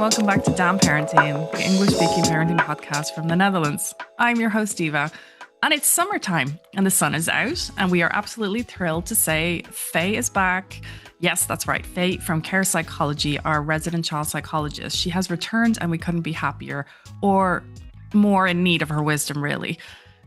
welcome back to Damn Parenting, the English-speaking parenting podcast from the Netherlands. I'm your host, Eva, and it's summertime, and the sun is out, and we are absolutely thrilled to say Faye is back. Yes, that's right, Faye from Kerr Psychology, our resident child psychologist. She has returned, and we couldn't be happier or more in need of her wisdom, really.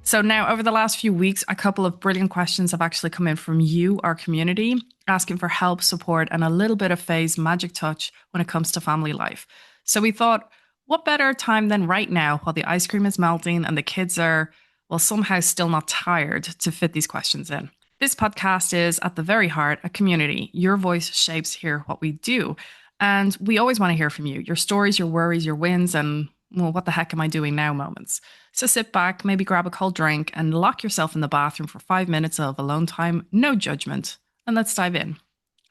So now, over the last few weeks, a couple of brilliant questions have actually come in from you, our community, asking for help, support, and a little bit of Faye's magic touch when it comes to family life. So we thought, what better time than right now while the ice cream is melting and the kids are, well, somehow still not tired to fit these questions in. This podcast is, at the very heart, a community. Your voice shapes here what we do. And we always want to hear from you, your stories, your worries, your wins, and, well, what the heck am I doing now moments. So sit back, maybe grab a cold drink and lock yourself in the bathroom for 5 minutes of alone time, no judgment. And let's dive in.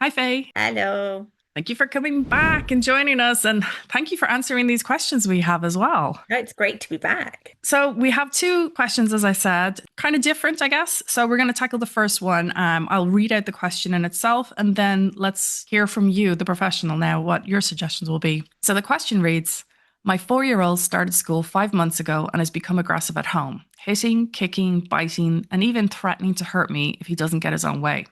Hi, Faye. Hello. Thank you for coming back and joining us. And thank you for answering these questions we have as well. No, it's great to be back. So we have two questions, as I said, kind of different, I guess. So we're going to tackle the first one. I'll read out the question in itself, and then let's hear from you, the professional, now, what your suggestions will be. So the question reads, my 4-year-old started school 5 months ago and has become aggressive at home, hitting, kicking, biting, and even threatening to hurt me if he doesn't get his own way.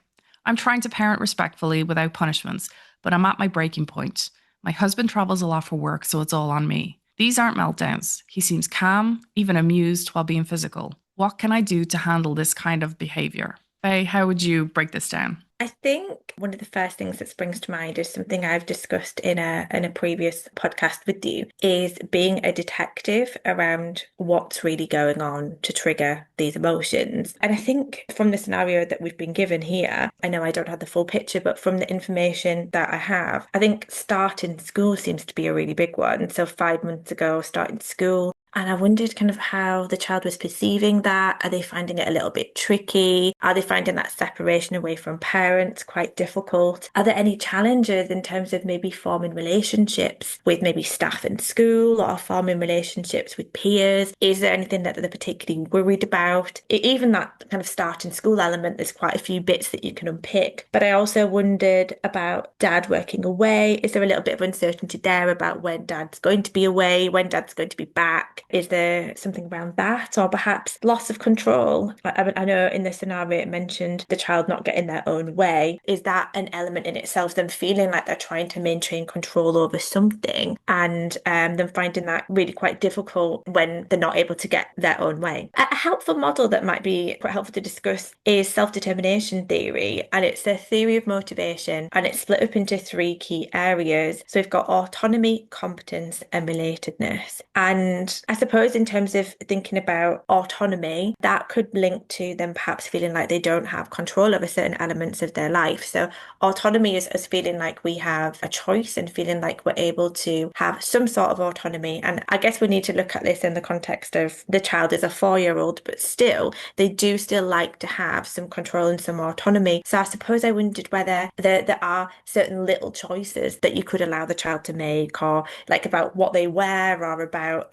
I'm trying to parent respectfully without punishments, but I'm at my breaking point. My husband travels a lot for work, so it's all on me. These aren't meltdowns. He seems calm, even amused while being physical. What can I do to handle this kind of behavior? Faye, how would you break this down? I think one of the first things that springs to mind is something I've discussed in a previous podcast with you, is being a detective around what's really going on to trigger these emotions. And I think from the scenario that we've been given here, I know I don't have the full picture, but from the information that I have, I think starting school seems to be a really big one. So 5 months ago, starting school. And I wondered kind of how the child was perceiving that. Are they finding it a little bit tricky? Are they finding that separation away from parents quite difficult? Are there any challenges in terms of maybe forming relationships with maybe staff in school or forming relationships with peers? Is there anything that they're particularly worried about? Even that kind of starting school element, there's quite a few bits that you can unpick. But I also wondered about dad working away. Is there a little bit of uncertainty there about when dad's going to be away, when dad's going to be back? Is there something around that, or perhaps loss of control? I know in the scenario it mentioned the child not getting their own way. Is that an element in itself, them feeling like they're trying to maintain control over something and them finding that really quite difficult when they're not able to get their own way? A helpful model that might be quite helpful to discuss is self-determination theory, and it's a theory of motivation, and it's split up into 3 key areas. So we've got autonomy, competence, and relatedness. And I suppose in terms of thinking about autonomy, that could link to them perhaps feeling like they don't have control over certain elements of their life. So autonomy is us feeling like we have a choice and feeling like we're able to have some sort of autonomy. And I guess we need to look at this in the context of the child is a 4-year-old, but still, they do still like to have some control and some autonomy. So I suppose I wondered whether there are certain little choices that you could allow the child to make, or like about what they wear, or about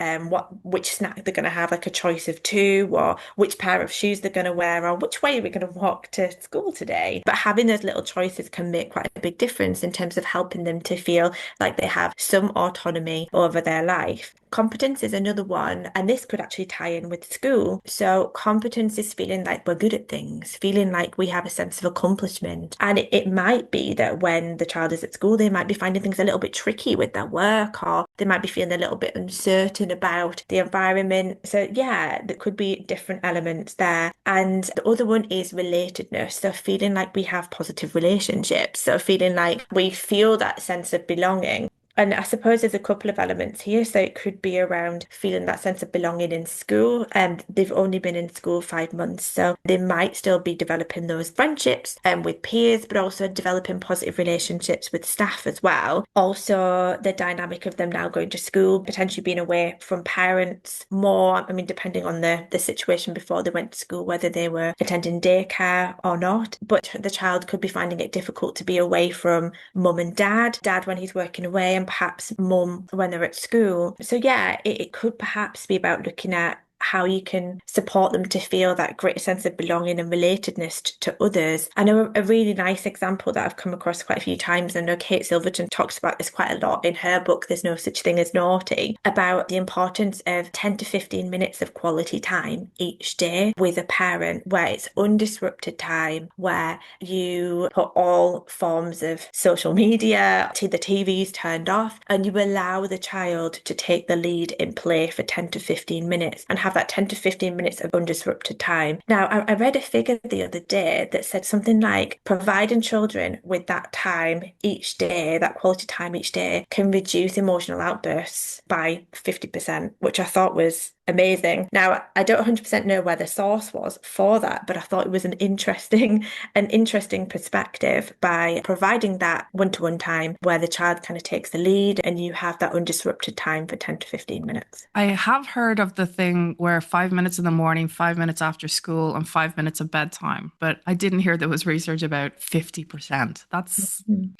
which snack they're going to have, like a choice of 2, or which pair of shoes they're going to wear, or which way we're going to walk to school today. But having those little choices can make quite a big difference in terms of helping them to feel like they have some autonomy over their life. Competence is another one, and this could actually tie in with school. So competence is feeling like we're good at things, feeling like we have a sense of accomplishment. And it might be that when the child is at school, they might be finding things a little bit tricky with their work, or they might be feeling a little bit uncertain about the environment. So yeah, there could be different elements there. And the other one is relatedness. So feeling like we have positive relationships. So feeling like we feel that sense of belonging. And I suppose there's a couple of elements here. So it could be around feeling that sense of belonging in school. And they've only been in school 5 months. So they might still be developing those friendships with peers, but also developing positive relationships with staff as well. Also, the dynamic of them now going to school, potentially being away from parents more. I mean, depending on the situation before they went to school, whether they were attending daycare or not. But the child could be finding it difficult to be away from mum and dad when he's working away, and perhaps mum when they're at school. So yeah, it could perhaps be about looking at how you can support them to feel that greater sense of belonging and relatedness to others. I know a really nice example that I've come across quite a few times. I know Kate Silverton talks about this quite a lot in her book, There's No Such Thing as Naughty, about the importance of 10 to 15 minutes of quality time each day with a parent, where it's undisrupted time, where you put all forms of social media, the TV's turned off, and you allow the child to take the lead in play for 10 to 15 minutes and have that 10 to 15 minutes of undisrupted time. Now, I read a figure the other day that said something like providing children with that time each day, that quality time each day, can reduce emotional outbursts by 50%, which I thought was amazing. Now, I don't 100% know where the source was for that, but I thought it was an interesting perspective by providing that one-to-one time where the child kind of takes the lead and you have that undisrupted time for 10 to 15 minutes. I have heard of the thing where 5 minutes in the morning, 5 minutes after school, and 5 minutes of bedtime, but I didn't hear there was research about 50%.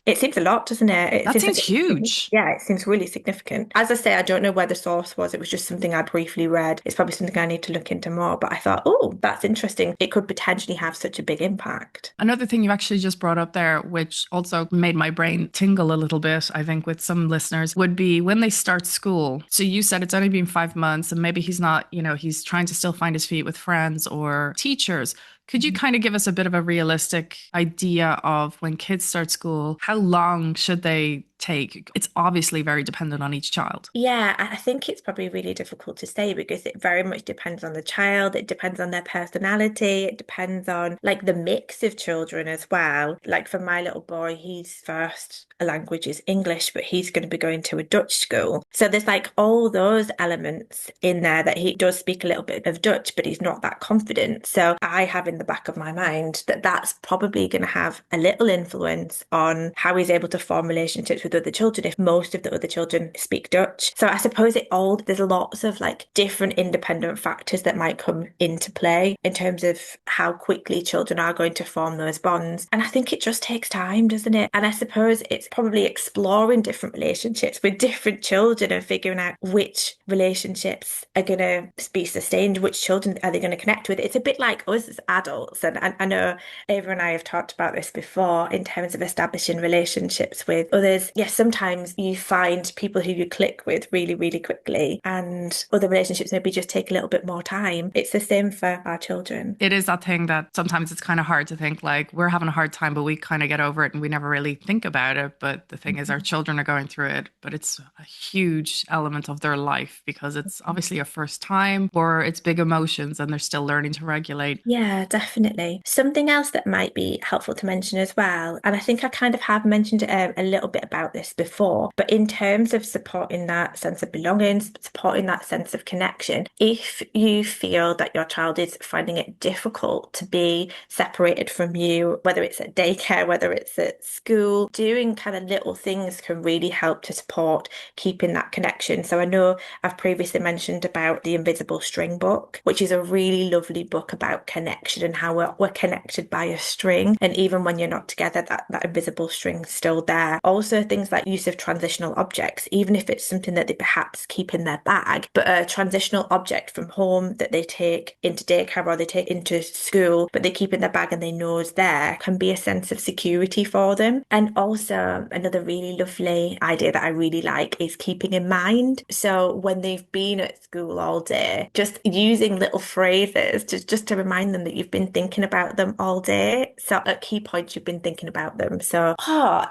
It seems a lot, doesn't it? That seems huge. Yeah, it seems really significant. As I say, I don't know where the source was. It was just something I briefly read. It's probably something I need to look into more, but I thought, oh, that's interesting. It could potentially have such a big impact. Another thing you actually just brought up there, which also made my brain tingle a little bit, I think, with some listeners, would be when they start school. So you said it's only been 5 months and maybe he's not, he's trying to still find his feet with friends or teachers. Could you kind of give us a bit of a realistic idea of when kids start school, how long should they take? It's obviously very dependent on each child. Yeah, I think it's probably really difficult to say because it very much depends on the child. It depends on their personality. It depends on like the mix of children as well. Like for my little boy, his first language is English, but he's going to be going to a Dutch school. So there's like all those elements in there that he does speak a little bit of Dutch, but he's not that confident. So I have in the back of my mind that that's probably going to have a little influence on how he's able to form relationships with other children if most of the other children speak Dutch. So I suppose there's lots of like different independent factors that might come into play in terms of how quickly children are going to form those bonds. And I think it just takes time, doesn't it? And I suppose it's probably exploring different relationships with different children and figuring out which relationships are going to be sustained, which children are they going to connect with. It's a bit like us as adults. And I know Ava and I have talked about this before in terms of establishing relationships with others. Yes, sometimes you find people who you click with really, really quickly, and other relationships maybe just take a little bit more time. It's the same for our children. It is that thing that sometimes it's kind of hard to think like we're having a hard time, but we kind of get over it and we never really think about it. But the thing is, our children are going through it, but it's a huge element of their life because it's obviously a first time or it's big emotions and they're still learning to regulate. Yeah, definitely. Something else that might be helpful to mention as well, and I think I kind of have mentioned a little bit about this before, but in terms of supporting that sense of belonging, supporting that sense of connection, if you feel that your child is finding it difficult to be separated from you, whether it's at daycare, whether it's at school, doing kind of little things can really help to support keeping that connection. So I know I've previously mentioned about the Invisible String book, which is a really lovely book about connection and how we're connected by a string. And even when you're not together, that invisible string's still there. Also, things like use of transitional objects, even if it's something that they perhaps keep in their bag, but a transitional object from home that they take into daycare or they take into school, but they keep in their bag and they know it's there, can be a sense of security for them. And also, another really lovely idea that I really like is keeping in mind. So when they've been at school all day, just using little phrases just to remind them that you've been thinking about them all day. So at key points, you've been thinking about them. So,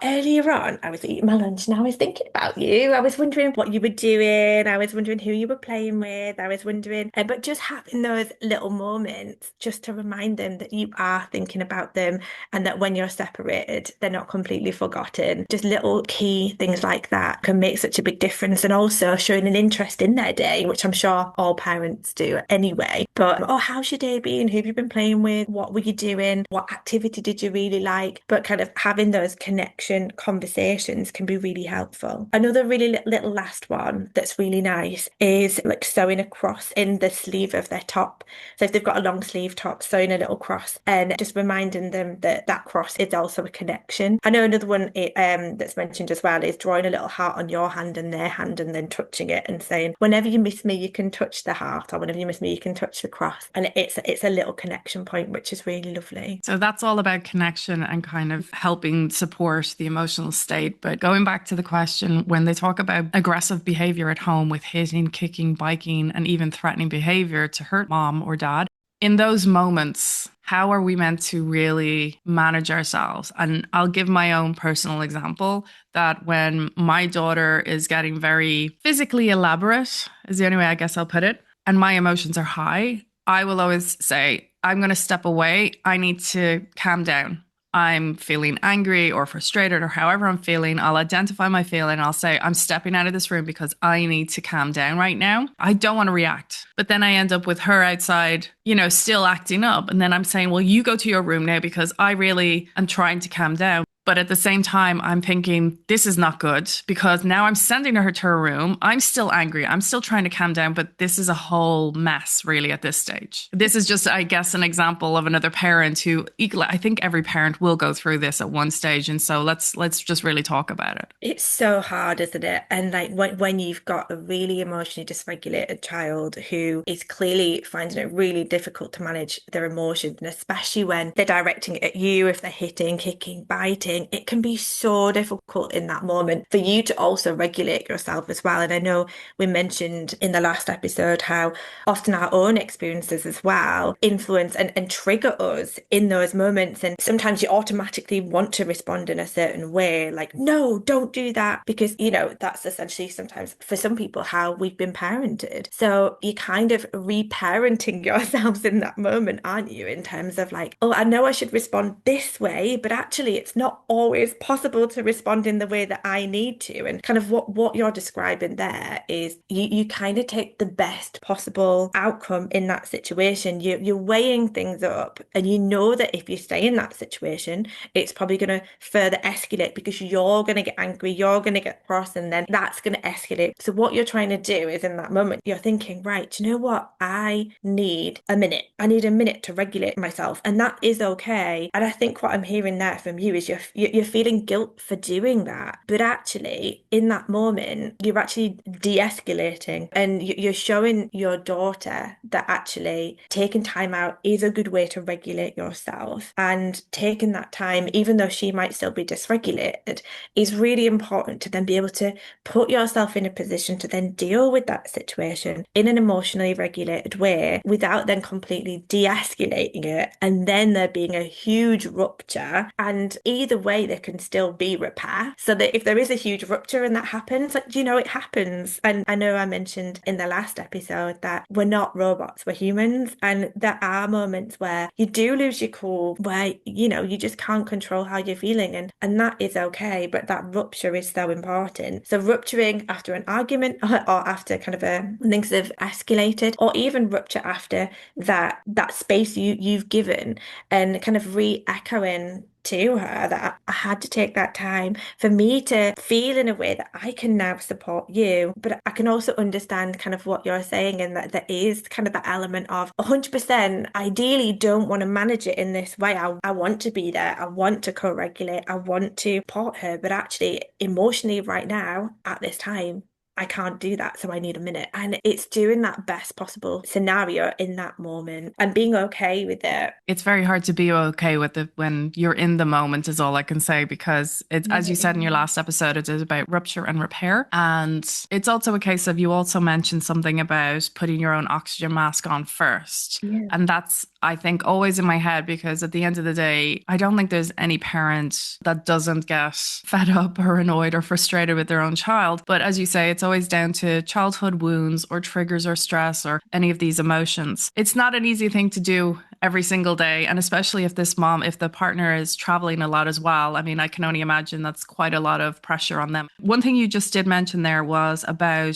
earlier on, I was eating my lunch and I was thinking about you. I was wondering what you were doing. I was wondering who you were playing with. I was wondering, but just having those little moments just to remind them that you are thinking about them and that when you're separated, they're not completely forgotten. Just little key things like that can make such a big difference, and also showing an interest in their day, which I'm sure all parents do anyway. But, how's your day been? Who have you been playing playing with? What were you doing? What activity did you really like? But kind of having those connection conversations can be really helpful. Another really little last one that's really nice is like sewing a cross in the sleeve of their top. So if they've got a long sleeve top, sewing a little cross and just reminding them that that cross is also a connection. I know another one that's mentioned as well is drawing a little heart on your hand and their hand and then touching it and saying, whenever you miss me, you can touch the heart, or whenever you miss me, you can touch the cross. And it's a little connection point, which is really lovely. So that's all about connection and kind of helping support the emotional state. But going back to the question, when they talk about aggressive behavior at home with hitting, kicking, biking, and even threatening behavior to hurt mom or dad, in those moments, how are we meant to really manage ourselves? And I'll give my own personal example that when my daughter is getting very physically elaborate, is the only way I guess I'll put it, and my emotions are high, I will always say, I'm going to step away. I need to calm down. I'm feeling angry or frustrated or however I'm feeling. I'll identify my feeling. I'll say, I'm stepping out of this room because I need to calm down right now. I don't want to react. But then I end up with her outside, still acting up. And then I'm saying, well, you go to your room now because I really am trying to calm down. But at the same time, I'm thinking, this is not good because now I'm sending her to her room. I'm still angry. I'm still trying to calm down, but this is a whole mess really at this stage. This is just, I guess, an example of another parent who equally, I think every parent will go through this at one stage. And so let's just really talk about it. It's so hard, isn't it? And like when you've got a really emotionally dysregulated child who is clearly finding it really difficult to manage their emotions, and especially when they're directing it at you, if they're hitting, kicking, biting, it can be so difficult in that moment for you to also regulate yourself as well. And I know we mentioned in the last episode how often our own experiences as well influence and trigger us in those moments. And sometimes you automatically want to respond in a certain way, like, no, don't do that, because, that's essentially sometimes for some people how we've been parented. So you're kind of reparenting yourselves in that moment, aren't you? In terms of like, oh, I know I should respond this way, but actually it's not always possible to respond in the way that I need to. And kind of what you're describing there is you kind of take the best possible outcome in that situation. You're weighing things up, and you know that if you stay in that situation, it's probably going to further escalate because you're going to get angry, you're going to get cross, and then that's going to escalate. So what you're trying to do is in that moment, you're thinking, right, do you know what? I need a minute. I need a minute to regulate myself. And that is okay. And I think what I'm hearing there from you is you're feeling guilt for doing that. But actually, in that moment, you're actually de-escalating, and you're showing your daughter that actually taking time out is a good way to regulate yourself. And taking that time, even though she might still be dysregulated, is really important to then be able to put yourself in a position to then deal with that situation in an emotionally regulated way without then completely de-escalating it and then there being a huge rupture. And either way, there can still be repair. So that if there is a huge rupture and that happens, like, it happens. And I know I mentioned in the last episode that we're not robots, we're humans. And there are moments where you do lose your cool, where, you just can't control how you're feeling. And that is okay. But that rupture is so important. So rupturing after an argument or after kind of things have escalated, or even rupture after that space you've given, and kind of re-echoing to her that I had to take that time for me to feel in a way that I can now support you. But I can also understand kind of what you're saying, and that there is kind of the element of 100% ideally don't want to manage it in this way. I want to be there. I want to co-regulate. I want to support her. But actually, emotionally right now at this time, I can't do that, so I need a minute. And it's doing that best possible scenario in that moment and being okay with it. It's very hard to be okay with it when you're in the moment, is all I can say, because it's, as you said in your last episode, it is about rupture and repair. And it's also a case of, you also mentioned something about putting your own oxygen mask on first. Yeah. And that's, I think, always in my head, because at the end of the day, I don't think there's any parent that doesn't get fed up or annoyed or frustrated with their own child. But as you say, it's always down to childhood wounds or triggers or stress or any of these emotions. It's not an easy thing to do every single day. And especially if if the partner is traveling a lot as well. I mean, I can only imagine that's quite a lot of pressure on them. One thing you just did mention there was about,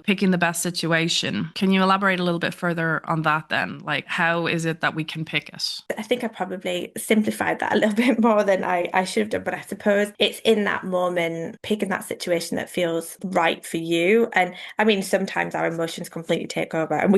picking the best situation. Can you elaborate a little bit further on that then? Like, how is it that we can pick it? I think I probably simplified that a little bit more than I should have done, but I suppose it's in that moment, picking that situation that feels right for you. And I mean, sometimes our emotions completely take over and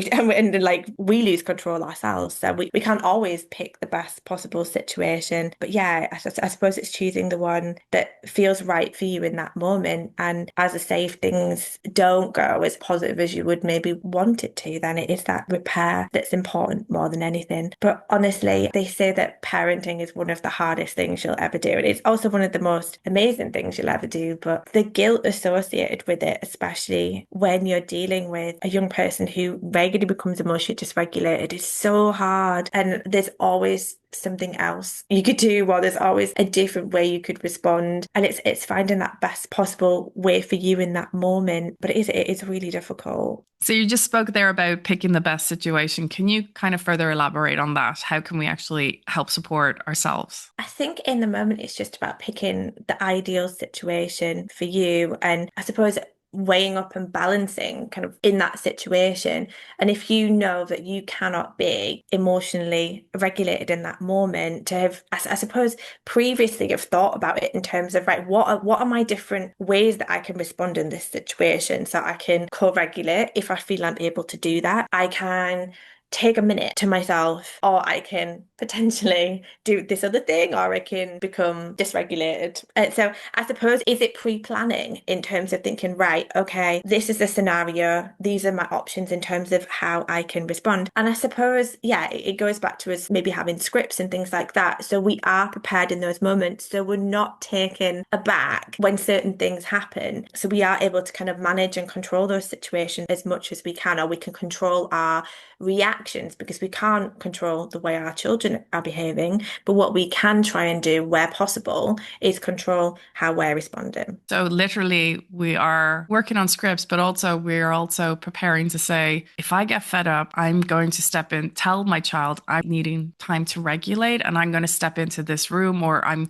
we lose control ourselves. So we can't always pick the best possible situation. But yeah, I suppose it's choosing the one that feels right for you in that moment. And as I say, if things don't go as positive as you would maybe want it to, then it is that repair that's important more than anything. But honestly, they say that parenting is one of the hardest things you'll ever do. And it's also one of the most amazing things you'll ever do. But the guilt associated with it, especially when you're dealing with a young person who regularly becomes emotionally dysregulated, is so hard. And there's always something else you could do, or there's always a different way you could respond. And it's finding that best possible way for you in that moment. But it is really difficult. So you just spoke there about picking the best situation. Can you kind of further elaborate on that? How can we actually help support ourselves? I think in the moment it's just about picking the ideal situation for you. And I suppose weighing up and balancing kind of in that situation. And if you know that you cannot be emotionally regulated in that moment, to have, I suppose, previously have thought about it in terms of, right, what are my different ways that I can respond in this situation? So I can co-regulate if I feel I'm able to do that. I can take a minute to myself, or I can potentially do this other thing, or I can become dysregulated. So I suppose, is it pre-planning in terms of thinking, right, okay, this is the scenario, these are my options in terms of how I can respond. And I suppose, yeah, it goes back to us maybe having scripts and things like that. So we are prepared in those moments. So we're not taken aback when certain things happen. So we are able to kind of manage and control those situations as much as we can, or we can control our reactions, because we can't control the way our children are behaving. But what we can try and do where possible is control how we're responding. So literally we are working on scripts, but also we're also preparing to say, if I get fed up, I'm going to step in, tell my child I'm needing time to regulate, and I'm going to step into this room,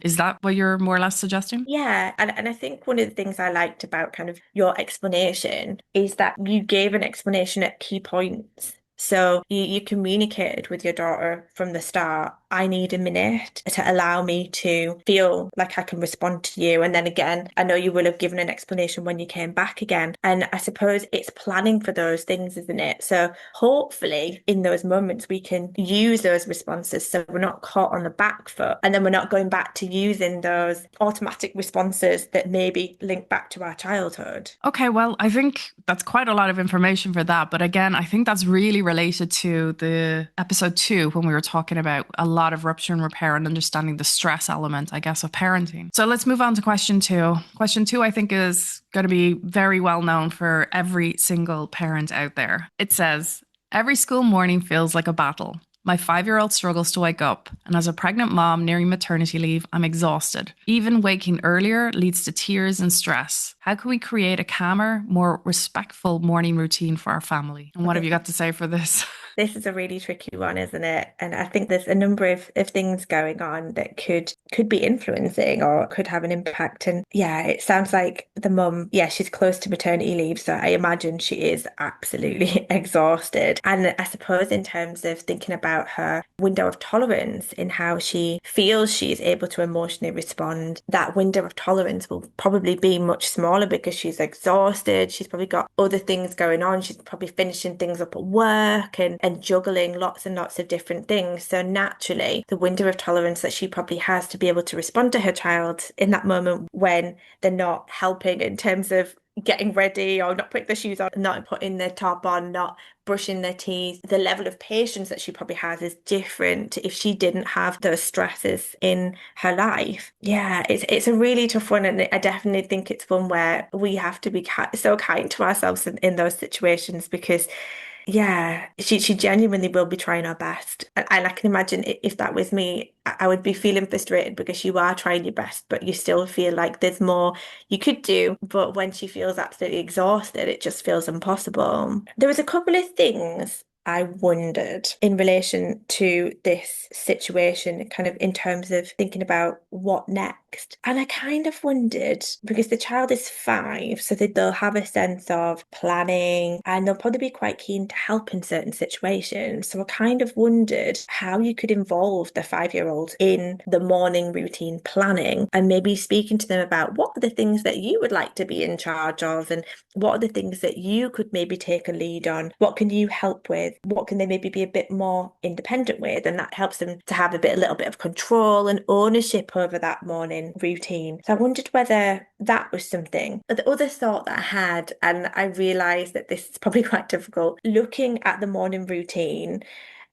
is that what you're more or less suggesting? Yeah. And I think one of the things I liked about kind of your explanation is that you gave an explanation at key points. So you communicated with your daughter from the start, I need a minute to allow me to feel like I can respond to you. And then again, I know you will have given an explanation when you came back again. And I suppose it's planning for those things, isn't it? So hopefully in those moments, we can use those responses so we're not caught on the back foot. And then we're not going back to using those automatic responses that maybe link back to our childhood. Okay, well, I think that's quite a lot of information for that. But again, I think that's really related to the episode 2 when we were talking about a lot of rupture and repair and understanding the stress element, I guess, of parenting. So let's move on to question 2. Question 2, I think, is going to be very well known for every single parent out there. It says, every school morning feels like a battle. My 5-year-old struggles to wake up, and as a pregnant mom nearing maternity leave, I'm exhausted. Even waking earlier leads to tears and stress. How can we create a calmer, more respectful morning routine for our family? And what have you got to say for this? This is a really tricky one, isn't it? And I think there's a number of things going on that could be influencing or could have an impact. And yeah, it sounds like the mum, yeah, she's close to maternity leave. So I imagine she is absolutely exhausted. And I suppose in terms of thinking about her window of tolerance in how she feels she's able to emotionally respond, that window of tolerance will probably be much smaller because she's exhausted. She's probably got other things going on. She's probably finishing things up at work and juggling lots and lots of different things. So naturally, the window of tolerance that she probably has to be able to respond to her child in that moment when they're not helping in terms of getting ready or not putting their shoes on, not putting their top on, not brushing their teeth, the level of patience that she probably has is different to if she didn't have those stresses in her life. Yeah, it's a really tough one, and I definitely think it's one where we have to be so kind to ourselves in those situations, because yeah, she genuinely will be trying her best. And I can imagine if that was me, I would be feeling frustrated because you are trying your best, but you still feel like there's more you could do. But when she feels absolutely exhausted, it just feels impossible. There was a couple of things I wondered in relation to this situation, kind of in terms of thinking about what next. And I kind of wondered because the child is 5, so they'll have a sense of planning and they'll probably be quite keen to help in certain situations. So I kind of wondered how you could involve the 5-year-old in the morning routine planning and maybe speaking to them about what are the things that you would like to be in charge of and what are the things that you could maybe take a lead on? What can you help with? What can they maybe be a bit more independent with? And that helps them to have a little bit of control and ownership over that morning routine. So I wondered whether that was something. But the other thought that I had, and I realised that this is probably quite difficult, looking at the morning routine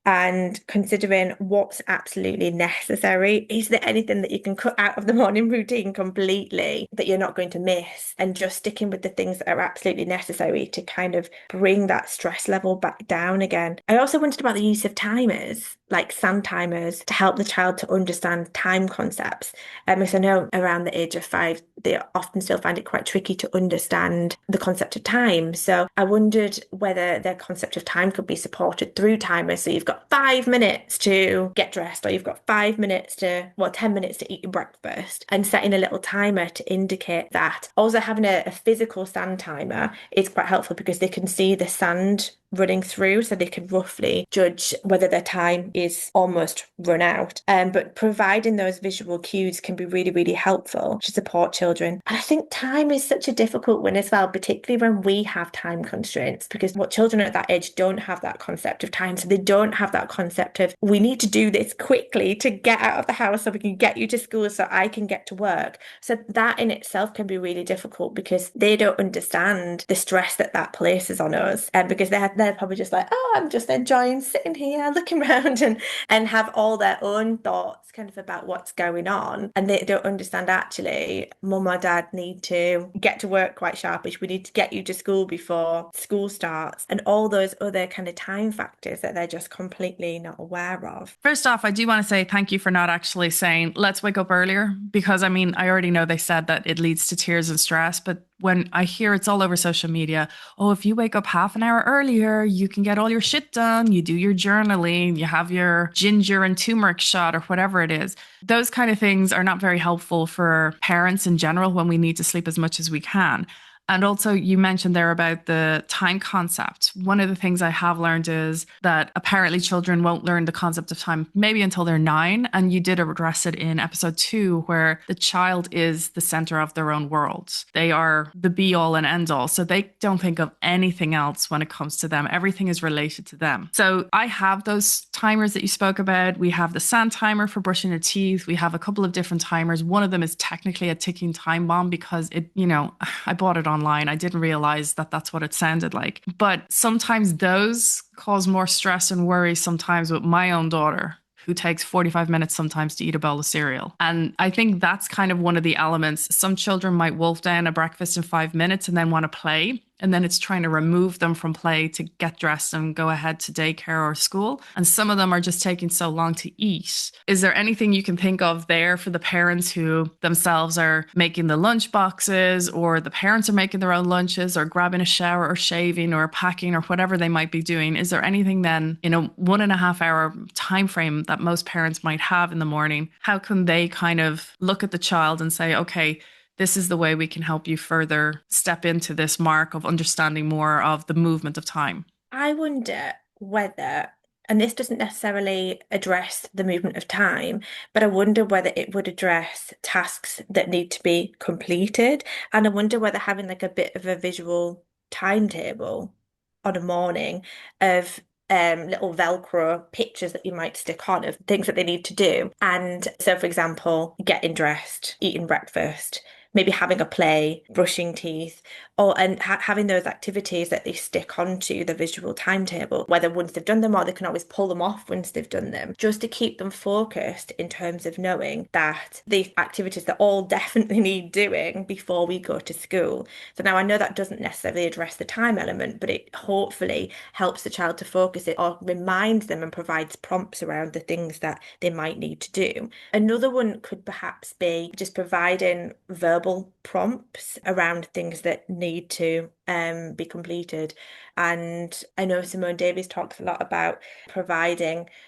and considering what's absolutely necessary. Is there anything that you can cut out of the morning routine completely that you're not going to miss? And just sticking with the things that are absolutely necessary to kind of bring that stress level back down again. I also wondered about the use of timers, like sun timers, to help the child to understand time concepts. Because I know around the age of 5, they often still find it quite tricky to understand the concept of time. So I wondered whether their concept of time could be supported through timers. So you've got 5 minutes to get dressed, or you've got 5 minutes to, 10 minutes to eat your breakfast, and setting a little timer to indicate that. Also, having a physical sand timer is quite helpful because they can see the sand running through, so they can roughly judge whether their time is almost run out. But providing those visual cues can be really, really helpful to support children. And I think time is such a difficult one as well, particularly when we have time constraints, because what children at that age don't have that concept of time. So they don't have that concept of, we need to do this quickly to get out of the house so we can get you to school so I can get to work. So that in itself can be really difficult because they don't understand the stress that places on us. And because they're probably just like, oh, I'm just enjoying sitting here, looking around and have all their own thoughts kind of about what's going on. And they don't understand actually, mum or dad need to get to work quite sharpish. We need to get you to school before school starts and all those other kind of time factors that they're just completely not aware of. First off, I do want to say thank you for not actually saying, let's wake up earlier, because I mean, I already know they said that it leads to tears and stress, but when I hear it's all over social media, oh, if you wake up half an hour earlier, you can get all your shit done. You do your journaling, you have your ginger and turmeric shot or whatever it is. Those kind of things are not very helpful for parents in general when we need to sleep as much as we can. And also, you mentioned there about the time concept. One of the things I have learned is that apparently children won't learn the concept of time maybe until they're 9. And you did address it in episode 2, where the child is the center of their own world. They are the be all and end all. So they don't think of anything else when it comes to them. Everything is related to them. So I have those timers that you spoke about. We have the sand timer for brushing your teeth. We have a couple of different timers. One of them is technically a ticking time bomb because I bought it online. I didn't realize that that's what it sounded like. But sometimes those cause more stress and worry sometimes with my own daughter, who takes 45 minutes sometimes to eat a bowl of cereal. And I think that's kind of one of the elements. Some children might wolf down a breakfast in 5 minutes and then want to play. And then it's trying to remove them from play to get dressed and go ahead to daycare or school. And some of them are just taking so long to eat. Is there anything you can think of there for the parents who themselves are making the lunch boxes, or the parents are making their own lunches, or grabbing a shower or shaving or packing or whatever they might be doing? Is there anything then in a 1.5 hour time frame that most parents might have in the morning? How can they kind of look at the child and say, okay, this is the way we can help you further step into this mark of understanding more of the movement of time? I wonder whether, and this doesn't necessarily address the movement of time, but I wonder whether it would address tasks that need to be completed. And I wonder whether having like a bit of a visual timetable on a morning of little Velcro pictures that you might stick on of things that they need to do. And so, for example, getting dressed, eating breakfast, maybe having a play, brushing teeth, or having those activities that they stick onto the visual timetable, whether once they've done them or they can always pull them off once they've done them, just to keep them focused in terms of knowing that these activities that all definitely need doing before we go to school. So now I know that doesn't necessarily address the time element, but it hopefully helps the child to focus it or reminds them and provides prompts around the things that they might need to do. Another one could perhaps be just providing verbal verbal prompts around things that need to be completed. And I know Simone Davies talks a lot about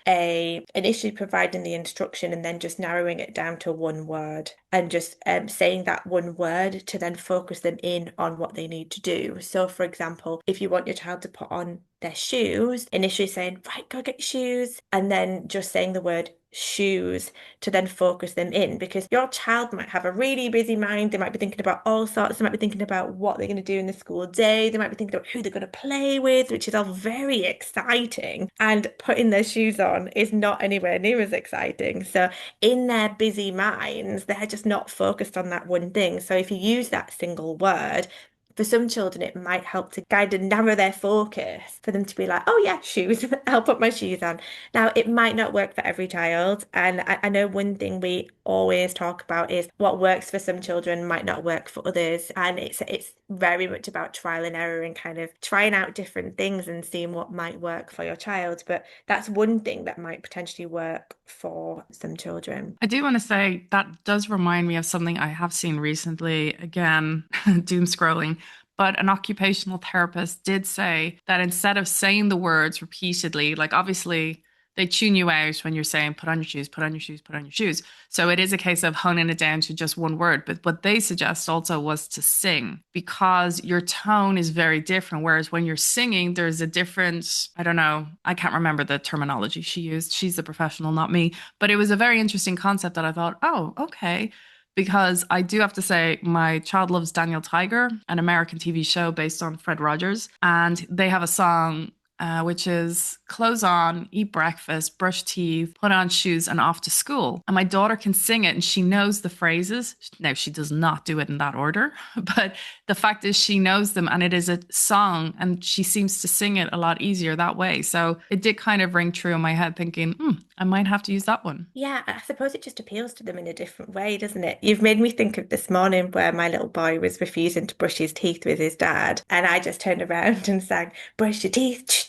initially providing the instruction and then just narrowing it down to one word and just saying that one word to then focus them in on what they need to do. So, for example, if you want your child to put on their shoes, initially saying, right, go get your shoes, and then just saying the word shoes to then focus them in, because your child might have a really busy mind. They might be thinking about all sorts. They might be thinking about what they're going to do in the school day. They might be thinking about who they're going to play with, which is all very exciting. And putting their shoes on is not anywhere near as exciting. So in their busy minds, they're just not focused on that one thing. So if you use that single word, for some children, it might help to kind of narrow their focus for them to be like, oh yeah, shoes, I'll put my shoes on. Now, it might not work for every child. And I know one thing we always talk about is what works for some children might not work for others. And it's very much about trial and error and kind of trying out different things and seeing what might work for your child. But that's one thing that might potentially work for some children. I do want to say that does remind me of something I have seen recently. Again, doom scrolling. But an occupational therapist did say that instead of saying the words repeatedly, like obviously they tune you out when you're saying, put on your shoes, put on your shoes, put on your shoes. So it is a case of honing it down to just one word. But what they suggest also was to sing, because your tone is very different. Whereas when you're singing, there's a different, I don't know, I can't remember the terminology she used. She's the professional, not me. But it was a very interesting concept that I thought, oh, okay. Because I do have to say, my child loves Daniel Tiger, an American TV show based on Fred Rogers. And they have a song which is clothes on, eat breakfast, brush teeth, put on shoes, and off to school. And my daughter can sing it and she knows the phrases. Now, she does not do it in that order, but the fact is she knows them and it is a song and she seems to sing it a lot easier that way. So it did kind of ring true in my head thinking, I might have to use that one. Yeah, I suppose it just appeals to them in a different way, doesn't it? You've made me think of this morning where my little boy was refusing to brush his teeth with his dad. And I just turned around and sang, brush your teeth.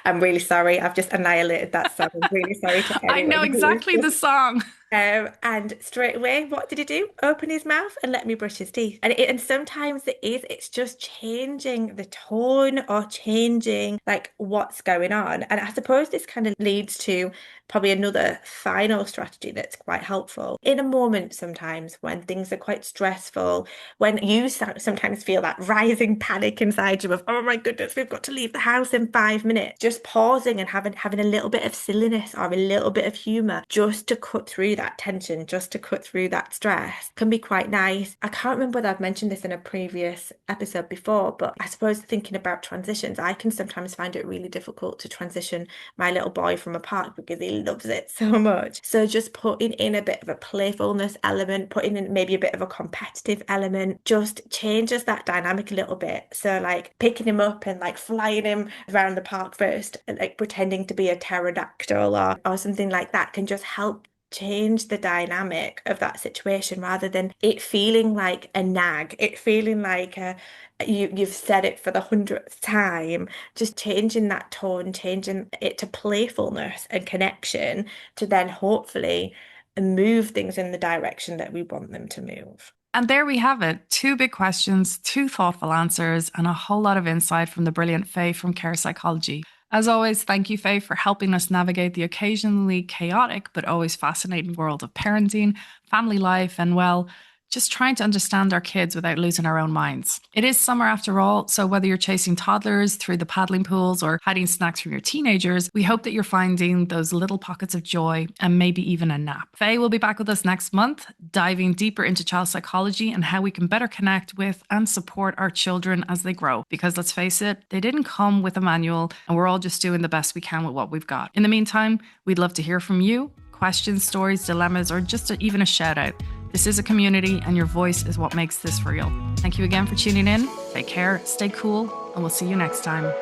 I'm really sorry. I've just annihilated that song. I'm really sorry to I know anyone exactly the song. And straight away, what did he do? Open his mouth and let me brush his teeth. And sometimes it's just changing the tone or changing like what's going on. And I suppose this kind of leads to probably another final strategy that's quite helpful. In a moment, sometimes when things are quite stressful, when you sometimes feel that rising panic inside you of, oh my goodness, we've got to leave the house in 5 minutes, just pausing and having a little bit of silliness or a little bit of humor just to cut through that tension, just to cut through that stress can be quite nice. I can't remember whether I've mentioned this in a previous episode before, but I suppose thinking about transitions, I can sometimes find it really difficult to transition my little boy from a park because he loves it so much. So just putting in a bit of a playfulness element, putting in maybe a bit of a competitive element, just changes that dynamic a little bit. So like picking him up and like flying him around the park first, and like pretending to be a pterodactyl or something like that can just help change the dynamic of that situation rather than it feeling like a nag, it feeling like you've said it for the 100th time. Just changing that tone, changing it to playfulness and connection to then hopefully move things in the direction that we want them to move. And there we have it. 2 big questions, 2 thoughtful answers, and a whole lot of insight from the brilliant Faye from Kerr Psychology. As always, thank you, Faye, for helping us navigate the occasionally chaotic but always fascinating world of parenting, family life, and, well, just trying to understand our kids without losing our own minds. It is summer after all, so whether you're chasing toddlers through the paddling pools or hiding snacks from your teenagers, we hope that you're finding those little pockets of joy and maybe even a nap. Faye will be back with us next month, diving deeper into child psychology and how we can better connect with and support our children as they grow. Because let's face it, they didn't come with a manual and we're all just doing the best we can with what we've got. In the meantime, we'd love to hear from you. Questions, stories, dilemmas, or just even a shout out. This is a community and your voice is what makes this real. Thank you again for tuning in. Take care, stay cool, and we'll see you next time.